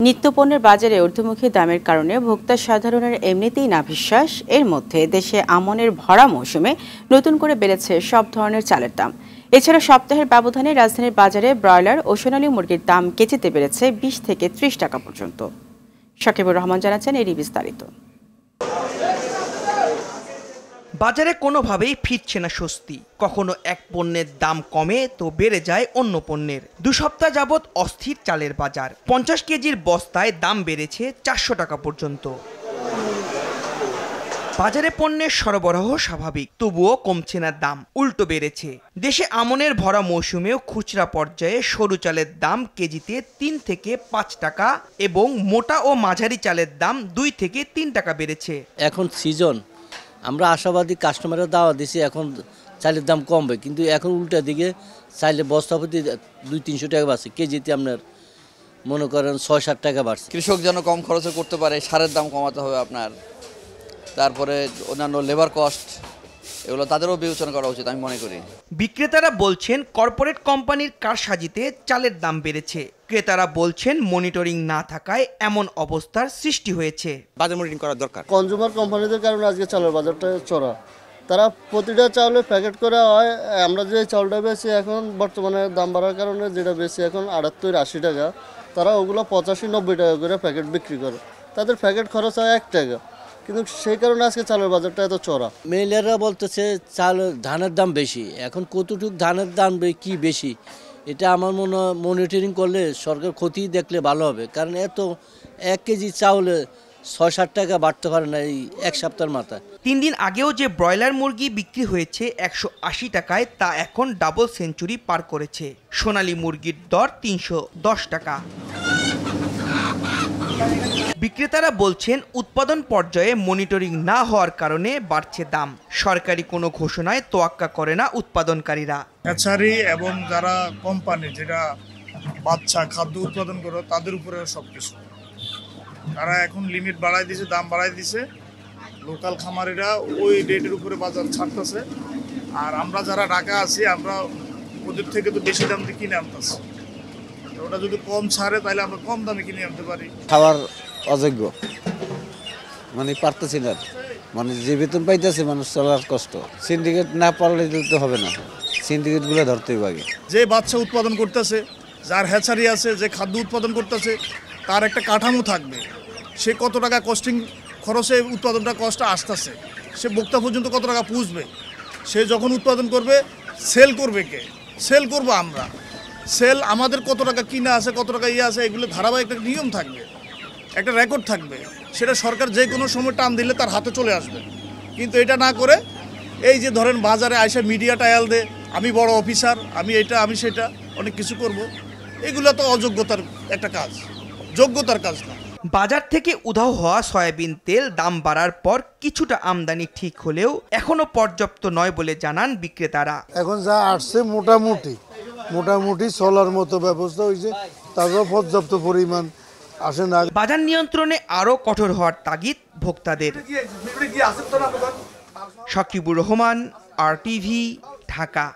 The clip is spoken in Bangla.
নিত্যপণ্যের বাজারে ঊর্ধ্বমুখী দামের কারণে ভোক্তা সাধারণের এমনিতেই নাভিশ্বাস। এর মধ্যে দেশে আমনের ভরা মৌসুমে নতুন করে বেড়েছে সব ধরনের চালের দাম। এছাড়া সপ্তাহের ব্যবধানে রাজধানীর বাজারে ব্রয়লার ও সোনালী মুরগির দাম কেজিতে বেড়েছে 20 থেকে 30 টাকা পর্যন্ত। শাকিবুর রহমান জানাচ্ছেন এরই বিস্তারিত। বাজারে কোনোভাবেই ফিরছে না স্বস্তি। কখনো এক পণ্যের দাম কমে তো বেড়ে যায় অন্য পণ্যের। 2 সপ্তাহ যাবৎ অস্থির চালের বাজার। 50 কেজির বস্তায় দাম বেড়েছে 400 টাকা পর্যন্ত। বাজারে পণ্যের সরবরাহ স্বাভাবিক, তবুও কমছে না দাম, উল্টো বেড়েছে। দেশে আমনের ভরা মৌসুমেও খুচরা পর্যায়ে সরু চালের দাম কেজিতে 3 থেকে 5 টাকা এবং মোটা ও মাঝারি চালের দাম 2 থেকে 3 টাকা বেড়েছে। এখন সিজন, আমরা আশাবাদী, কাস্টমারের দাওয়া দিছি এখন চালের দাম কমবে, কিন্তু এখন উল্টা দিকে চাইলে বস্তা প্রতি 200-300 টাকা বাড়ছে, কেজিতে আপনার মনে করেন 6-7 টাকা বাড়ছে। কৃষক যেন কম খরচে করতে পারে, সারের দাম কমাতে হবে আপনার, তারপরে অন্যান্য লেবার কস্ট, এগুলো তাদেরও বিবেচনা করা উচিত আমি মনে করি। বিক্রেতারা বলছেন কর্পোরেট কোম্পানির কারসাজিতে চালের দাম বেড়েছে। ক্রেতারা বলছেন মনিটরিং না থাকায় এমন অবস্থার সৃষ্টি হয়েছে। বাজার মনিটরিং করা দরকার। কনজিউমার কোম্পানিদের কারণে আজকে চালের বাজারটা চড়া। তারা প্রতিটা চাউলে প্যাকেট করে হয়, আমরা যে চাউলটা বেশি এখন বর্তমানে দাম বাড়ার কারণে যেটা বেশি এখন 78-80 টাকা, তারা ওগুলো 85-90 টাকা করে প্যাকেট বিক্রি করে। তাদের প্যাকেট খরচ হয় 1 টাকা, কিন্তু সেই কারণে আজকে চালের বাজারটা এত চড়া। মেলেরা বলতেছে ধানের দাম বেশি। এখন কতটুকু ধানের দাম কি বেশি, এটা আমার মনে হয় মনিটরিং করলে সরকার ক্ষতি দেখলে ভালো হবে। কারণ এত 1 কেজি চাউলে 6-7 টাকা বাড়তে পারে না এই এক সপ্তাহের মাথায়। 3 দিন আগেও যে ব্রয়লার মুরগি বিক্রি হয়েছে 180 টাকায়, তা এখন ডাবল সেঞ্চুরি পার করেছে। সোনালী মুরগির দর 310 টাকা। বিক্রেতারা বলছেন উৎপাদন পর্যায়ে মনিটরিং না হওয়ার কারণে বাড়ছে দাম। সরকারি কোনো ঘোষণায় তোয়াক্কা করে না উৎপাদনকারীরা। হ্যাচারি এবং যারা কোম্পানি যেটা বাচ্চা খাদ্য উৎপাদন করে তাদের উপরে সবকিছু, তারা এখন লিমিট বাড়াই দিছে, দাম বাড়াই দিছে। লোকাল খামারিরা ওই রেটের উপরে বাজার ছাড়তেছে, আর আমরা যারা ঢাকা আছি আমরা ওদের থেকে তো বেশি দাম দিয়ে কিনে আনতেছি। ওটা যদি কম ছাড়ে তাহলে আমরা কম দামে কিনে আনতে পারি। খাবার অযোগ্য, মানে পারতেছি না, মানে যে বেতন পাইতেছে মানুষ চলার কষ্ট। সিন্ডিকেট না পারলে তো হবে না, সিন্ডিকেটগুলো ধরতেই হবে। যে বাচ্চা উৎপাদন করতেছে, যার হ্যাচারি আছে, যে খাদ্য উৎপাদন করতেছে, তার একটা কাঠামো থাকবে। সে কত টাকা কস্টিং খরচে উৎপাদনটা কষ্ট আসতেছে, সে ভোক্তা পর্যন্ত কত টাকা পুষবে। সে যখন উৎপাদন করবে, সেল করবে কে? সেল করবো আমরা। সেল আমাদের কত টাকা কিনা আছে, কত টাকা আছে, এগুলো ধারাবাহিক একটা নিয়ম থাকবে, একটা রেকর্ড থাকবে। সেটা সরকার যে কোনো সময় টান দিলে তার হাতে চলে আসবে। কিন্তু এটা না করে এই যে ধরেন বাজারে আইসা মিডিয়া টায়াল দে, আমি বড় অফিসার, আমি এটা আমি সেটা অনেক কিছু করব, এগুলো তো অযোগ্যতার একটা কাজ, যোগ্যতার কাজ না। বাজার থেকে উধাও হওয়া সয়াবিন তেল দাম বাড়ার পর কিছুটা আমদানি ঠিক হলেও এখনো পর্যাপ্ত নয় বলে জানান বিক্রেতারা। এখন যা আসছে মোটামুটি চলার মতো ব্যবস্থা হয়েছে, তারপর পর্যাপ্ত পরিমাণ আসে না। বাজার নিয়ন্ত্রণে আরও কঠোর হওয়ার তাগিদ ভোক্তাদের। শাকিবুর রহমান, RTV, ঢাকা।